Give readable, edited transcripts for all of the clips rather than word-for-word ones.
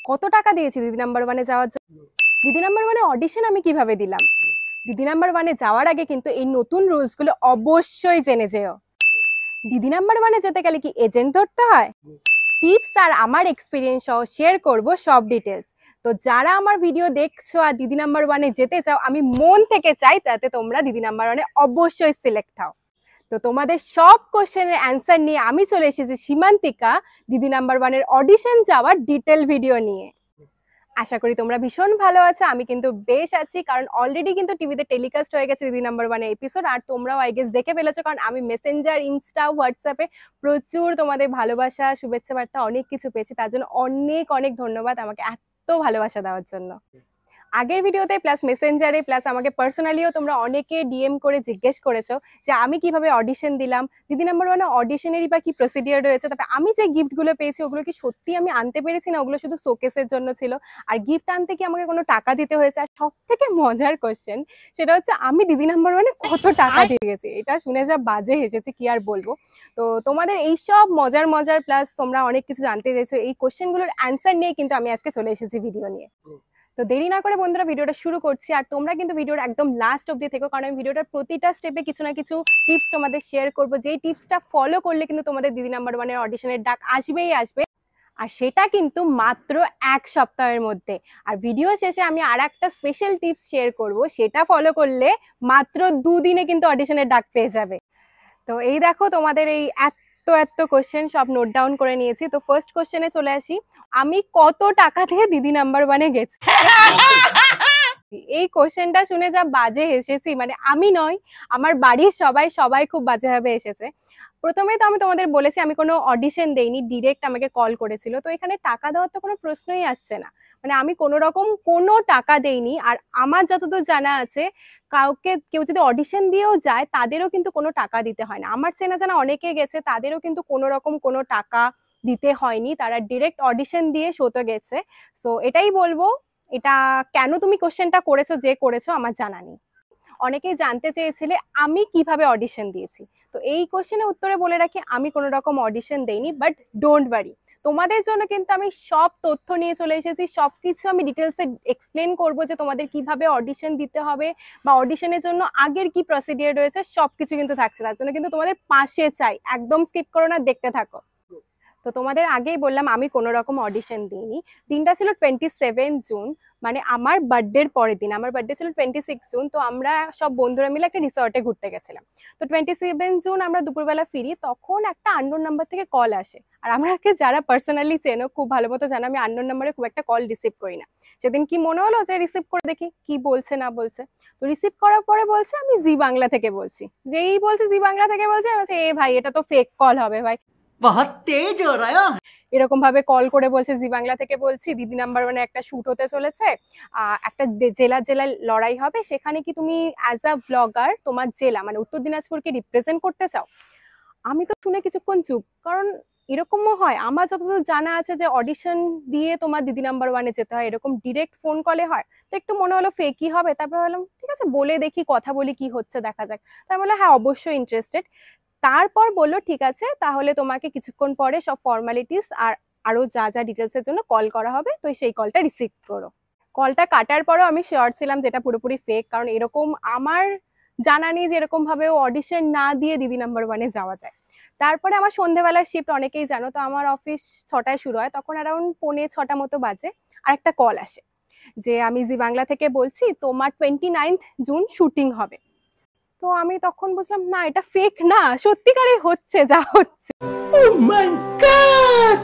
কত টাকা দিয়েছি দিদি নাম্বার ওয়ানে যাওয়ার জন্য? দিদি নাম্বার ওয়ানে অডিশন আমি কিভাবে দিলাম? দিদি নাম্বার ওয়ানে যাওয়ার আগে কিন্তু এই নতুন রুলস গুলো অবশ্যই জেনে যেও। দিদি নাম্বার ওয়ানে যেতে গেলে কি এজেন্ট ধরতে হয়? টিপস আর আমার এক্সপিরিয়েন্স সহ শেয়ার করব সব ডিটেলস। তো যারা আমার ভিডিও দেখছো আর দিদি নাম্বার ওয়ানে যেতে চাও, আমি মন থেকে চাই তাতে তোমরা দিদি নাম্বার ওয়ানে অবশ্যই সিলেক্ট হও। তো তোমাদের সব কোশ্চেনের অ্যান্সার নিয়ে আমি চলে এসেছি সীমান্তিকা দিদি নাম্বার ওয়ানের অডিশন যাওয়ার ডিটেল ভিডিও নিয়ে। আশা করি তোমরা ভীষণ ভালো আছো, আমি কিন্তু বেশ আছি, কারণ অলরেডি কিন্তু টিভিতে টেলিকাস্ট হয়ে গেছে দিদি নাম্বার ওয়ানের এপিসোড, আর তোমরাও আই গেস দেখে ফেলেছো, কারণ আমি মেসেঞ্জার, ইনস্টা, হোয়াটসঅ্যাপে প্রচুর তোমাদের ভালোবাসা, শুভেচ্ছা বার্তা অনেক কিছু পেয়েছি। তার জন্য অনেক অনেক ধন্যবাদ আমাকে এত ভালোবাসা দেওয়ার জন্য। আগের ভিডিওতে প্লাস মেসেঞ্জারে প্লাস আমাকে পার্সোনালিও তোমরা অনেকে ডিএম করে জিজ্ঞেস করেছো যে আমি কিভাবে অডিশন দিলাম, দিদি নাম্বার ওয়ানে অডিশনেরই বা কি প্রসিডিওর রয়েছে, তারপরে আমি যে গিফটগুলো পেয়েছি ওগুলো কি সত্যি আমি আনতে পেরেছি না ওগুলো শুধু শোকেসের জন্য ছিল, আর গিফট আনতে কি আমাকে কোনো টাকা দিতে হয়েছে? আর সব থেকে মজার কোশ্চেন সেটা হচ্ছে আমি দিদি নাম্বার ওয়ানে কত টাকা দিয়ে গেছি। এটা শুনে যা বাজে হেসেছি কি আর বলবো। তো তোমাদের এইসব মজার মজার প্লাস তোমরা অনেক কিছু জানতে চাইছো, এই কোশ্চেনগুলোর অ্যান্সার নিয়ে কিন্তু আমি আজকে চলে এসেছি ভিডিও নিয়ে। তো দেরি না করে বন্ধুরা ভিডিওটা শুরু করছি, আর তোমরা কিন্তু ভিডিওটা একদম লাস্ট অবধি থেকো, কারণ আমি ভিডিওটার প্রতিটা স্টেপে কিছু না কিছু টিপস তোমাদের শেয়ার করবো, যেই টিপসটা ফলো করলে কিন্তু তোমাদের দিদি নাম্বার ওয়ানের অডিশনের ডাক আসবেই আসবে, আর সেটা কিন্তু মাত্র 1 সপ্তাহের মধ্যে। আর ভিডিও শেষে আমি আর একটা স্পেশাল টিপস শেয়ার করব, সেটা ফলো করলে মাত্র 2 দিনে কিন্তু অডিশনের ডাক পেয়ে যাবে। তো এই দেখো তোমাদের এই এত কোশ্চেন সব নোট ডাউন করে নিয়েছি। তো ফার্স্ট কোশ্চেনে চলে আসি, আমি কত টাকা দিয়ে দিদি নাম্বার ওয়ানে গেছি? এই কোশ্চেনটা শুনে যা বাজে হেসেছি, মানে আমি নয়, আমার বাড়ির সবাই খুব বাজেভাবে এসেছে। প্রথমেই তো আমি তোমাদের বলেছি আমি কোনো অডিশন দেইনি, ডিরেক্ট আমাকে কল করেছিল, তো এখানে টাকা দেওয়ার তো কোনো প্রশ্নই আসছে না, মানে আমি কোনো রকম কোনো টাকা দেইনি। আর আমার যতদূর জানা আছে কেউ যদি অডিশন দিয়েও যায় তাদেরও কিন্তু কোনো টাকা দিতে হয় না। আমার চেনা জানা অনেকে গেছে, তাদেরও কিন্তু কোনো রকম কোনো টাকা দিতে হয়নি, তারা ডিরেক্ট অডিশন দিয়ে শোতে গেছে। সো এটাই বলবো, এটা কেন তুমি কোশ্চেনটা করেছো যে করেছো আমার জানা নেই। অনেকেই জানতে চেয়েছিলে আমি কিভাবে অডিশন দিয়েছি, তো এই কোশ্চেনের উত্তরে বলে রাখি আমি কোনো রকম অডিশন দেইনি, বাট ডোন্ট ওয়ারি, তোমাদের জন্য কিন্তু আমি সব তথ্য নিয়ে চলে এসেছি, সবকিছু আমি ডিটেলসে এক্সপ্লেন করবো যে তোমাদের কিভাবে অডিশন দিতে হবে বা অডিশনের জন্য আগের কি প্রসিডিওর রয়েছে সবকিছু কিন্তু থাকছে। তার জন্য কিন্তু তোমাদের পাশে চাই, একদম স্কিপ করো না, দেখতে থাকো। তো তোমাদের আগেই বললাম আমি কোনো রকম অডিশন দিইনি। দিনটা ছিল 27 জুন, মানে আমার বার্থডের পরের দিন। আমার বার্থডে ছিল 26 জুন। তো আমরা সব বন্ধুরা মিলে একটা রিসর্টে ঘুরতে গেছিলাম। তো 27 জুন আমরা দুপুরবেলা ফিরি, তখন একটা আননোন নাম্বার থেকে কল আসে। আর আমাকে যারা পার্সোনালি চেনো খুব ভালো মতো জানো আমি আননোন নাম্বারে খুব একটা কল রিসিভ করি না। সেদিন কি মনে হলো যে রিসিভ করে দেখি কি বলছে না বলছে। তো রিসিভ করার পরে বলছে আমি জি বাংলা থেকে বলছি। যেই বলছে জি বাংলা থেকে বলছে, এ ভাই এটা তো ফেক কল হবে ভাই, बहुत तेज हो रहा है। এরকম ভাবে কল করে বলছে জি বাংলা থেকে বলছি, দিদি নাম্বার ওয়ানে একটা শুট হতে চলেছে, একটা জেলা লড়াই হবে, সেখানে কি তুমি অ্যাজ আ ব্লগার তোমার জেলা মানে উত্তর দিনাজপুরকে রিপ্রেজেন্ট করতে চাও? আমি তো শুনে কিছুক্ষণ চুপ, কারণ এরকমও হয় আমার যতদূর জানা আছে যে অডিশন দিয়ে তোমার দিদি নাম্বার ওয়ানে যেতে হয়, এরকম ডিরেক্ট ফোন কলে হয়। তো একটু মনে হলো ফেকই হবে, তারপর বললাম ঠিক আছে বলে দেখি, কথা বলি কি হচ্ছে দেখা যাক। তাই বললো হ্যাঁ অবশ্যই ইন্টারেস্টেড। তারপর বললো ঠিক আছে তাহলে তোমাকে কিছুক্ষণ পরে সব ফর্মালিটিস আর আরো যা যা ডিটেলসের জন্য কল করা হবে, তো সেই কলটা রিসিভ করো। কলটা কাটার পরেও আমি শিওর ছিলাম যেটা পুরোপুরি ফেক, কারণ এরকম আমার জানা নেই যে এরকম ভাবে অডিশন না দিয়ে দিদি নাম্বার ওয়ানে যাওয়া যায়। তারপরে আমার সন্ধ্যেবেলার শিফট, অনেকেই জানো, তো আমার অফিস 6টায় শুরু হয়, তখন অ্যারাউন্ড 5:45 মতো বাজে, আর একটা কল আসে যে আমি জি বাংলা থেকে বলছি, তোমার 29 জুন শুটিং হবে। তো আমি তখন বুঝলাম না এটা ফেক না, সত্যিকারে হচ্ছে যা হচ্ছে। Oh my God!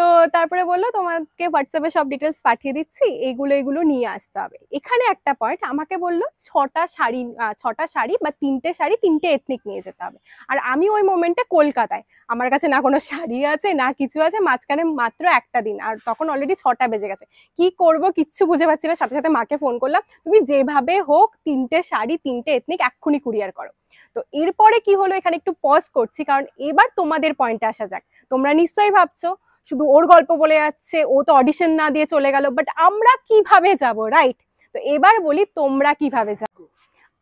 তো তারপরে বললো তোমাকে হোয়াটসঅ্যাপে সব ডিটেলস পাঠিয়ে দিচ্ছি, এগুলো নিয়ে আসতে হবে। এখানে একটা পয়েন্ট, আমাকে বললো 6টা শাড়ি বা 3টে শাড়ি 3টে এথনিক নিয়ে যেতে হবে। আর আমি ওই মোমেন্টে কলকাতায়, আমার কাছে না কোনো শাড়ি আছে না কিছু আছে, মাঝখানে মাত্র একটা দিন, আর তখন অলরেডি 6টা বেজে গেছে। কি করব কিচ্ছু বুঝে পাচ্ছি না, সাথে সাথে মাকে ফোন করলাম, তুমি যেভাবে হোক 3টে শাড়ি 3টে এথনিক এক্ষুনি কুরিয়ার করো। তো এরপরে কি হলো, এখানে একটু পজ করছি, কারণ এবার তোমাদের পয়েন্টে আসা যাক। তোমরা নিশ্চয়ই ভাবছো শুধু ওর গল্প বলে যাচ্ছে, ও তো অডিশন না দিয়ে চলে গেল, বাট আমরা কিভাবে যাব, রাইট? তো এবার বলি তোমরা কিভাবে যাবো।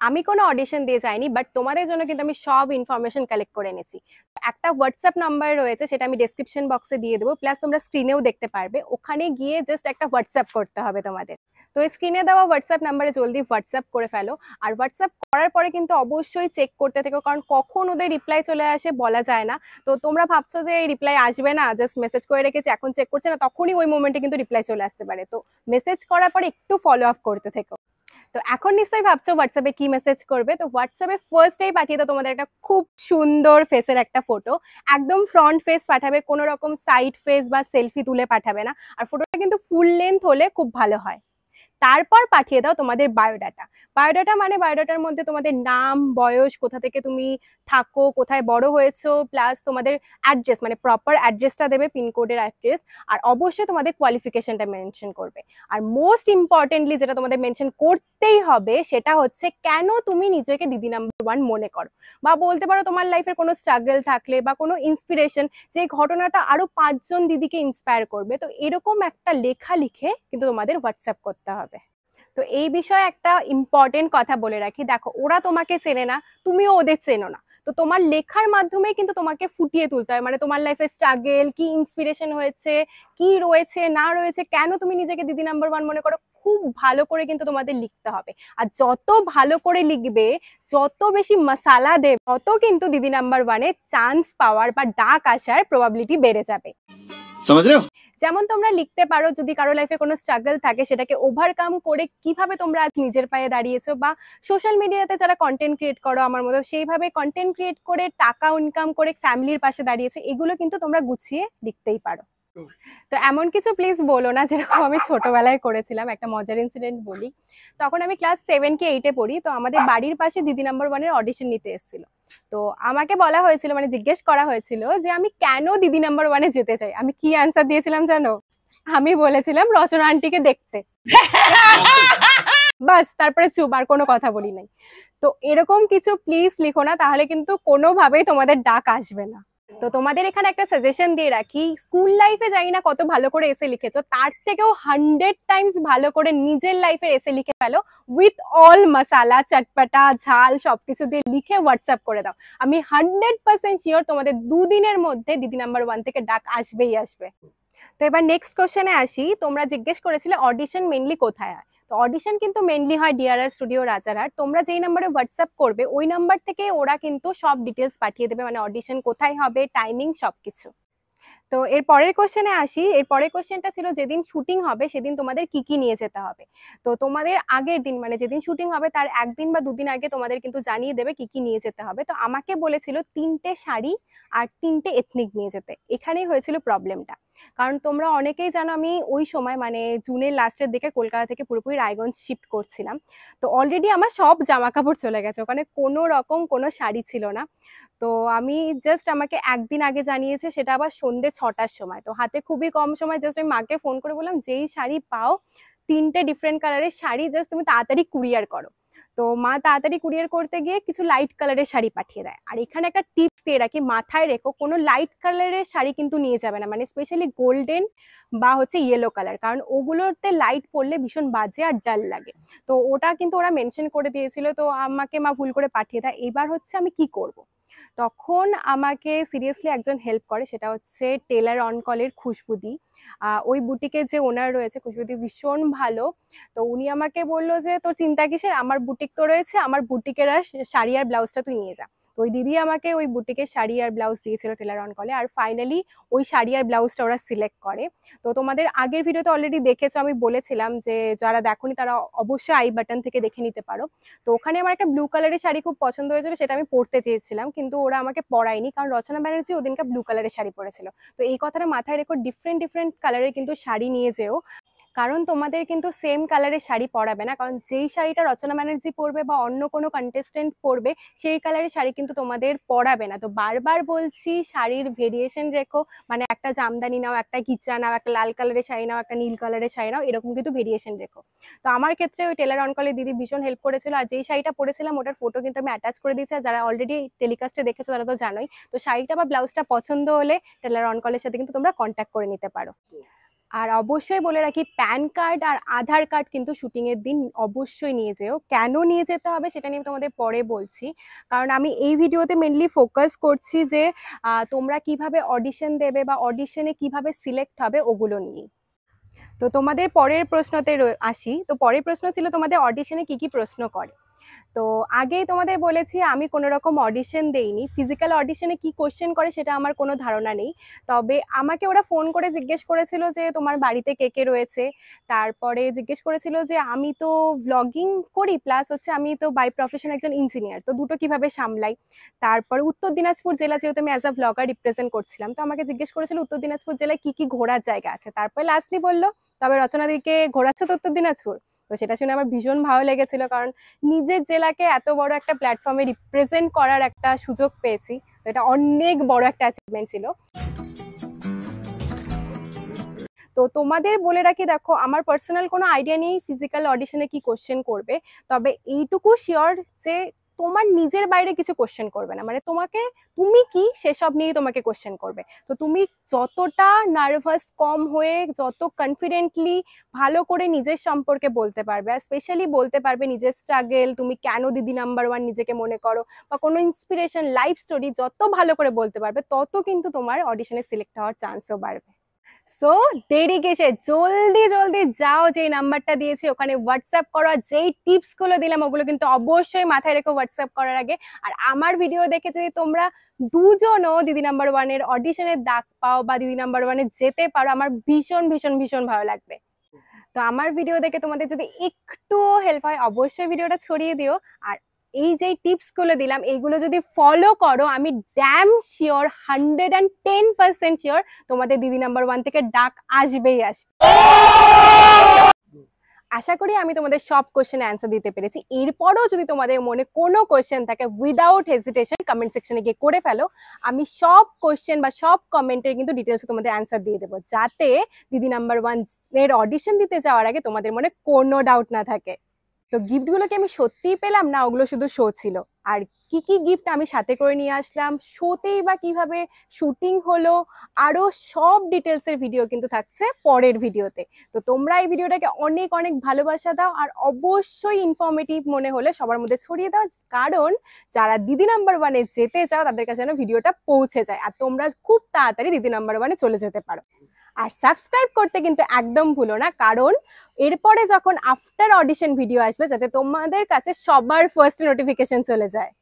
আমি কোনো অডিশন দিয়ে যাইনি, বাট তোমাদের জন্য কিন্তু আমি সব ইনফরমেশন কালেক্ট করে এনেছি। একটা হোয়াটসঅ্যাপ নাম্বার রয়েছে, সেটা আমি ডেসক্রিপশন বক্সে দিয়ে দেবো, প্লাস তোমরা স্ক্রিনেও দেখতে পারবে। ওখানে গিয়ে জাস্ট একটা হোয়াটসঅ্যাপ করতে হবে তোমাদের। তো এই স্ক্রিনে দেওয়া হোয়াটসঅ্যাপ নাম্বারে জলদি হোয়াটসঅ্যাপ করে ফেলো। আর হোয়াটসঅ্যাপ করার পরে কিন্তু অবশ্যই চেক করতে থেকো, কারণ কখন ওদের রিপ্লাই চলে আসে বলা যায় না। তো তোমরা ভাবছো যে এই রিপ্লাই আসবে না, জাস্ট মেসেজ করে রেখেছি এখন চেক করছে না, তখনই ওই মোমেন্টে কিন্তু রিপ্লাই চলে আসতে পারে। তো মেসেজ করার পরে একটু ফলো আপ করতে থেকো। তো এখন নিশ্চয়ই ভাবছো হোয়াটসঅ্যাপে কি মেসেজ করবে। তো হোয়াটসঅ্যাপে ফার্স্টেই পাঠিয়ে দাও তোমাদের একটা খুব সুন্দর ফেসের একটা ফটো। একদম ফ্রন্ট ফেস পাঠাবে, কোনো রকম সাইড ফেস বা সেলফি তুলে পাঠাবে না। আর ফটোটা কিন্তু ফুল লেন্থ হলে খুব ভালো হয়। তারপর পাঠিয়ে দাও তোমাদের বায়োডাটা। বায়োডাটা মানে বায়োডাটার মধ্যে তোমাদের নাম, বয়স, কোথা থেকে তুমি থাকো, কোথায় বড় হয়েছো, প্লাস তোমাদের অ্যাড্রেস মানে প্রপার অ্যাড্রেসটা দেবে, পিনকোডের অ্যাড্রেস। আর অবশ্যই তোমাদের কোয়ালিফিকেশনটা মেনশন করবে। আর মোস্ট ইম্পর্টেন্টলি যেটা তোমাদের মেনশন করতেই হবে সেটা হচ্ছে কেন তুমি নিজেকে দিদি নাম্বার 1 মনে করো। বা বলতে পারো তোমার লাইফের কোনো স্ট্রাগল থাকলে বা কোনো ইন্সপিরেশন, যে ঘটনাটা আরো 5 জন দিদিকে ইন্সপায়ার করবে। তো এরকম একটা লেখা লিখে কিন্তু তোমাদের হোয়াটসঅ্যাপ করতে হবে। তো এই বিষয়ে একটা ইম্পর্টেন্ট কথা বলে রাখি, দেখো ওরা তোমাকে চেনে না, তুমিও ওদের চেনো না। তো তোমার লেখার মাধ্যমে কিন্তু তোমাকে ফুটিয়ে তুলতে হয়, মানে তোমার লাইফে স্ট্রাগল কি, ইন্সপিরেশন হয়েছে কি, রয়েছে না রয়েছে, কেন তুমি নিজেকে দিদি নাম্বার 1 মনে করো, খুব ভালো করে কিন্তু তোমাদের লিখতে হবে। আর যত ভালো করে লিখবে, যত বেশি মশালা দেবে, তত কিন্তু দিদি নাম্বার 1-এ চান্স পাওয়ার বা ডাক আসার প্রবাবিলিটি বেড়ে যাবে। समझ रहे हो? যেমন তোমরা লিখতে পারো যদি কারো লাইফে কোনো স্ট্রাগল থাকে সেটাকে ওভারকাম করে কিভাবে তোমরা আজ নিজের পায়ে দাঁড়িয়েছো, বা সোশ্যাল মিডিয়াতে যারা কন্টেন্ট ক্রিয়েট করো আমার মতো সেইভাবে কন্টেন্ট ক্রিয়েট করে টাকা ইনকাম করে ফ্যামিলির পাশে দাঁড়িয়েছো, এগুলো কিন্তু তোমরা গুছিয়ে লিখতেই পারো। তো এমন কিছু প্লিজ বলো না যেরকম আমি ছোটবেলায় করেছিলাম। একটা মজার ইনসিডেন্ট বলি। তখন আমি ক্লাস 7 কি 8-এ পড়ি। তো আমাদের বাড়ির পাশে দিদি নাম্বার 1-এর অডিশন নিতে এসেছিল। তো আমাকে বলা হয়েছিল, মানে জিজ্ঞেস করা হয়েছিল যে আমি কেন দিদি নাম্বার 1-এ যেতে চাই। আমি কি অ্যান্সার দিয়েছিলাম জানো? আমি বলেছিলাম রচনা আন্টিকে দেখতে। বাস, তারপরে চুপ, আর কোনো কথা বলি নাই। তো এরকম কিছু প্লিজ লিখো না, তাহলে কিন্তু কোনোভাবেই তোমাদের ডাক আসবে না। তো তোমাদের এখানে একটা সাজেশন দিয়ে রাখি, স্কুল লাইফে জানি না কত ভালো করে এসে লিখেছো, তার থেকেও 100 টাইমস ভালো করে নিজের লাইফের এসে লিখে ফেলো, উইথ অল মশালা, চটপটা, ঝাল সবকিছু দিয়ে লিখে হোয়াটসঅ্যাপ করে দাও। আমি 100% শিওর তোমাদের 2 দিনের মধ্যে দিদি নাম্বার 1 থেকে ডাক আসবেই আসবে। তো এবার নেক্সট কোশ্চেনে আসি। তোমরা জিজ্ঞেস করেছিলে অডিশন মেনলি কোথায় হয়। তো অডিশন কিন্তু মেনলি হয় ডিআরআর স্টুডিও রাজারহাট। তোমরা যেই নাম্বারে হোয়াটসঅ্যাপ করবে ওই নাম্বার থেকে ওরা কিন্তু সব ডিটেলস পাঠিয়ে দেবে, মানে অডিশন কোথায় হবে, টাইমিং সবকিছু। তো এর পরের কোশ্চেনে আসি। এর পরের কোশ্চেনটা ছিল যেদিন শুটিং হবে সেদিন তোমাদের কি কি নিয়ে যেতে হবে। তো তোমাদের আগের দিন মানে যেদিন শুটিং হবে তার একদিন বা 2 দিন আগে তোমাদের কিন্তু জানিয়ে দেবে কি কি নিয়ে যেতে হবে। তো আমাকে বলেছিল 3টে শাড়ি আর 3টে এথনিক নিয়ে যেতে। এখানেই হয়েছিল প্রবলেমটা, কারণ তোমরা অনেকেই জানো আমি ওই সময় মানে জুনের লাস্টের দিকে কলকাতা থেকে পুরোপুরি রায়গঞ্জ শিফট করছিলাম। তো অলরেডি আমার সব জামা কাপড় চলে গেছে, ওখানে কোনো রকম কোনো শাড়ি ছিল না। তো আমি জাস্ট আমাকে একদিন আগে জানিয়েছে, সেটা আবার সন্ধ্যে 6টার সময়। তো হাতে খুবই কম সময়, জাস্ট আমি মাকে ফোন করে বললাম যেই শাড়ি পাও 3টে ডিফারেন্ট কালারের শাড়ি জাস্ট তুমি তাড়াতাড়ি কুরিয়ার করো। তো মা তাড়াতাড়ি কুরিয়ার করতে গিয়ে কিছু লাইট কালারের শাড়ি পাঠিয়ে দেয়। আর এখানে একটা টিপস দিয়ে রাখি, মাথায় রেখো কোনো লাইট কালারের শাড়ি কিন্তু নিয়ে যাবে না, মানে স্পেশালি গোল্ডেন বা হচ্ছে ইয়েলো কালার, কারণ ওগুলোতে লাইট পড়লে ভীষণ বাজে আর ডাল লাগে। তো ওটা কিন্তু ওরা মেনশন করে দিয়েছিল, তো আমাকে মা ভুল করে পাঠিয়ে দেয়। এবার হচ্ছে আমি কি করব। তখন আমাকে সিরিয়াসলি একজন হেল্প করে, সেটা হচ্ছে টেলার অন কলের খুশবুদি। ওই বুটিকের যে ওনার রয়েছে খুশবুদি ভীষণ ভালো। তো উনি আমাকে বললো যে তোর চিন্তা কিসের, আমার বুটিক তো রয়েছে, আমার বুটিকের আর শাড়ি আর ব্লাউজটা তুই নিয়ে যা। তো ওই দিদি আমাকে ওই বুটিকের শাড়ি আর ব্লাউজ দিয়েছিল টেলার অন কলে। আর ফাইনালি ওই শাড়ি আর ব্লাউজটা ওরা সিলেক্ট করে। তো তোমাদের আগের ভিডিওতে অলরেডি দেখেছো, আমি বলেছিলাম যে যারা দেখোনি তারা অবশ্যই আই বাটন থেকে দেখে নিতে পারো। তো ওখানে আমার একটা ব্লু কালারের শাড়ি খুব পছন্দ হয়েছিল, সেটা আমি পরতে চেয়েছিলাম, কিন্তু ওরা আমাকে পরায়নি, কারণ রচনা ব্যানার্জি ওদিনকে ব্লু কালারের শাড়ি পরেছিল। তো এই কথাটা মাথায় রেখো, ডিফারেন্ট ডিফারেন্ট কালারের কিন্তু শাড়ি নিয়ে যেও, কারণ তোমাদের কিন্তু সেম কালারের শাড়ি পরাবে না, কারণ যেই শাড়িটা রচনা ব্যানার্জি পরবে বা অন্য কোনো কন্টেস্টেন্ট পরবে সেই কালারের শাড়ি কিন্তু তোমাদের পরাবে না। তো বারবার বলছি শাড়ির ভেরিয়েশন রেখো, মানে একটা জামদানি নাও, একটা ঘিচা নাও, একটা লাল কালারের শাড়ি নাও, একটা নীল কালারের শাড়ি নাও, এরকম কিন্তু ভেরিয়েশন রেখো। তো আমার ক্ষেত্রে ওই টেলার অন কলের দিদি ভীষণ হেল্প করেছিল। আর যেই শাড়িটা পরেছিলাম ওটার ফটো কিন্তু আমি অ্যাটাচ করে দিয়েছি, আর যারা অলরেডি টেলিকাস্টে দেখেছো তারা তো জানোই। তো শাড়িটা বা ব্লাউজটা পছন্দ হলে টেলার অন কলের সাথে কিন্তু তোমরা কন্ট্যাক্ট করে নিতে পারো। আর অবশ্যই বলে রাখি প্যান কার্ড আর আধার কার্ড কিন্তু শুটিংয়ের দিন অবশ্যই নিয়ে যেও। কেন নিয়ে যেতে হবে সেটা নিয়ে তোমাদের পরে বলছি, কারণ আমি এই ভিডিওতে মেনলি ফোকাস করছি যে তোমরা কিভাবে অডিশন দেবে বা অডিশনে কিভাবে সিলেক্ট হবে ওগুলো নিয়ে। তো তোমাদের পরের প্রশ্নতে আসি। তো পরের প্রশ্ন ছিল তোমাদের অডিশনে কি কি প্রশ্ন করে। তো আগেই তোমাদের বলেছি আমি কোনো রকম অডিশন দেইনি। ফিজিক্যাল অডিশনে কি কোশ্চেন করে সেটা আমার কোনো ধারণা নেই। তবে আমাকে ওরা ফোন করে জিজ্ঞেস করেছিল যে তোমার বাড়িতে কে কে রয়েছে, তারপরে জিজ্ঞেস করেছিল যে আমি তো ভ্লগিং করি প্লাস হচ্ছে আমি তো বাই প্রফেশন একজন ইঞ্জিনিয়ার, তো দুটো কিভাবে সামলাই। তারপর উত্তর দিনাজপুর জেলা যেহেতু আমি অ্যাজ আ ভ্লগার রিপ্রেজেন্ট করছিলাম, তো আমাকে জিজ্ঞেস করেছিল উত্তর দিনাজপুর জেলায় কি কি ঘোরার জায়গা আছে। তারপরে লাস্টলি বললো তবে রচনাদিকে ঘোরাচ্ছে তো উত্তর দিনাজপুর। তো সেটা শুনে আমার ভীষণ ভালো লেগেছিল, কারণ নিজের জেলাকে এত বড় একটা প্ল্যাটফর্মে রিপ্রেজেন্ট করার একটা সুযোগ পেয়েছি, তো এটা অনেক বড় একটা অ্যাচিভমেন্ট ছিল। তো তোমাদের বলে রাখি, দেখো আমার পার্সোনাল কোনো আইডিয়া নেই ফিজিক্যাল অডিশনে কি কোশ্চেন করবে, তবে এইটুকু শিওর যে তোমার নিজের বাইরে কিছু কোশ্চেন করবে না, মানে তোমাকে তুমি কি সেসব নিয়ে তোমাকে কোশ্চেন করবে। তো তুমি যতটা নার্ভাস কম হয়ে যত কনফিডেন্টলি ভালো করে নিজের সম্পর্কে বলতে পারবে, আর স্পেশালি বলতে পারবে নিজের স্ট্রাগল, তুমি কেন দিদি নাম্বার ওয়ান নিজেকে মনে করো, বা কোনো ইন্সপিরেশন লাইফ স্টোরি যত ভালো করে বলতে পারবে তত কিন্তু তোমার অডিশনে সিলেক্ট হওয়ার চান্সও বাড়বে। সো দেরি কিসে, জলদি জলদি যাও, যেই নাম্বারটা দিয়েছি ওখানে হোয়াটসঅ্যাপ করো। যেই টিপস গুলো দিলাম ওগুলো কিন্তু অবশ্যই মাথায় রেখো হোয়াটসঅ্যাপ করার আগে। আর আমার ভিডিও দেখে যদি তোমরা দুজনও দিদি নাম্বার ওয়ানের অডিশনের ডাক পাও বা দিদি নাম্বার ওয়ানে যেতে পারো, আমার ভীষণ ভীষণ ভীষণ ভালো লাগবে। তো আমার ভিডিও দেখে তোমাদের যদি একটু হেল্প হয় অবশ্যই ভিডিওটা ছড়িয়ে দিও। আর এই যে টিপস গুলো দিলাম এইগুলো যদি ফলো করো, আমি ড্যাম শিওর 110% শিওর তোমাদের দিদি নাম্বার ওয়ান থেকে ডাক আসবেই আসবে। আশা করি আমি তোমাদের সব কোশ্চেনে অ্যান্সার দিতে পেরেছি। এরপরও যদি তোমাদের মনে কোনো কোশ্চেন থাকে উইদাউট হেজিটেশন কমেন্ট সেকশনে গিয়ে করে ফেলো। আমি সব কোশ্চেন বা সব কমেন্টের কিন্তু ডিটেলসে তোমাদের অ্যান্সার দিয়ে দেবো, যাতে দিদি নাম্বার ওয়ান এর অডিশন দিতে যাওয়ার আগে তোমাদের মনে কোনো ডাউট না থাকে। তো গিফটগুলো কি আমি সত্যিই পেলাম, না ওগুলো শুধু শো ছিল? আর কি কি গিফট আমি সাথে করে নিয়ে আসলাম, শোতেই বা কিভাবে শুটিং হলো, আরো সব ডিটেলসের ভিডিও কিন্তু থাকছে পরের ভিডিওতে। তো তোমরা এই ভিডিওটাকে অনেক অনেক ভালোবাসা দাও, আর অবশ্যই ইনফরমেটিভ মনে হলে সবার মধ্যে ছড়িয়ে দাও, কারণ যারা দিদি নাম্বার ওয়ানে যেতে চাও তাদের কাছে যেন ভিডিওটা পৌঁছে যায় আর তোমরা খুব তাড়াতাড়ি দিদি নাম্বার ওয়ানে চলে যেতে পারো। আর সাবস্ক্রাইব করতে কিন্তু একদম ভুলো না, কারণ এরপরে যখন আফটার অডিশন ভিডিও আসবে যাতে তোমাদের কাছে সবার ফার্স্ট নোটিফিকেশন চলে যায়।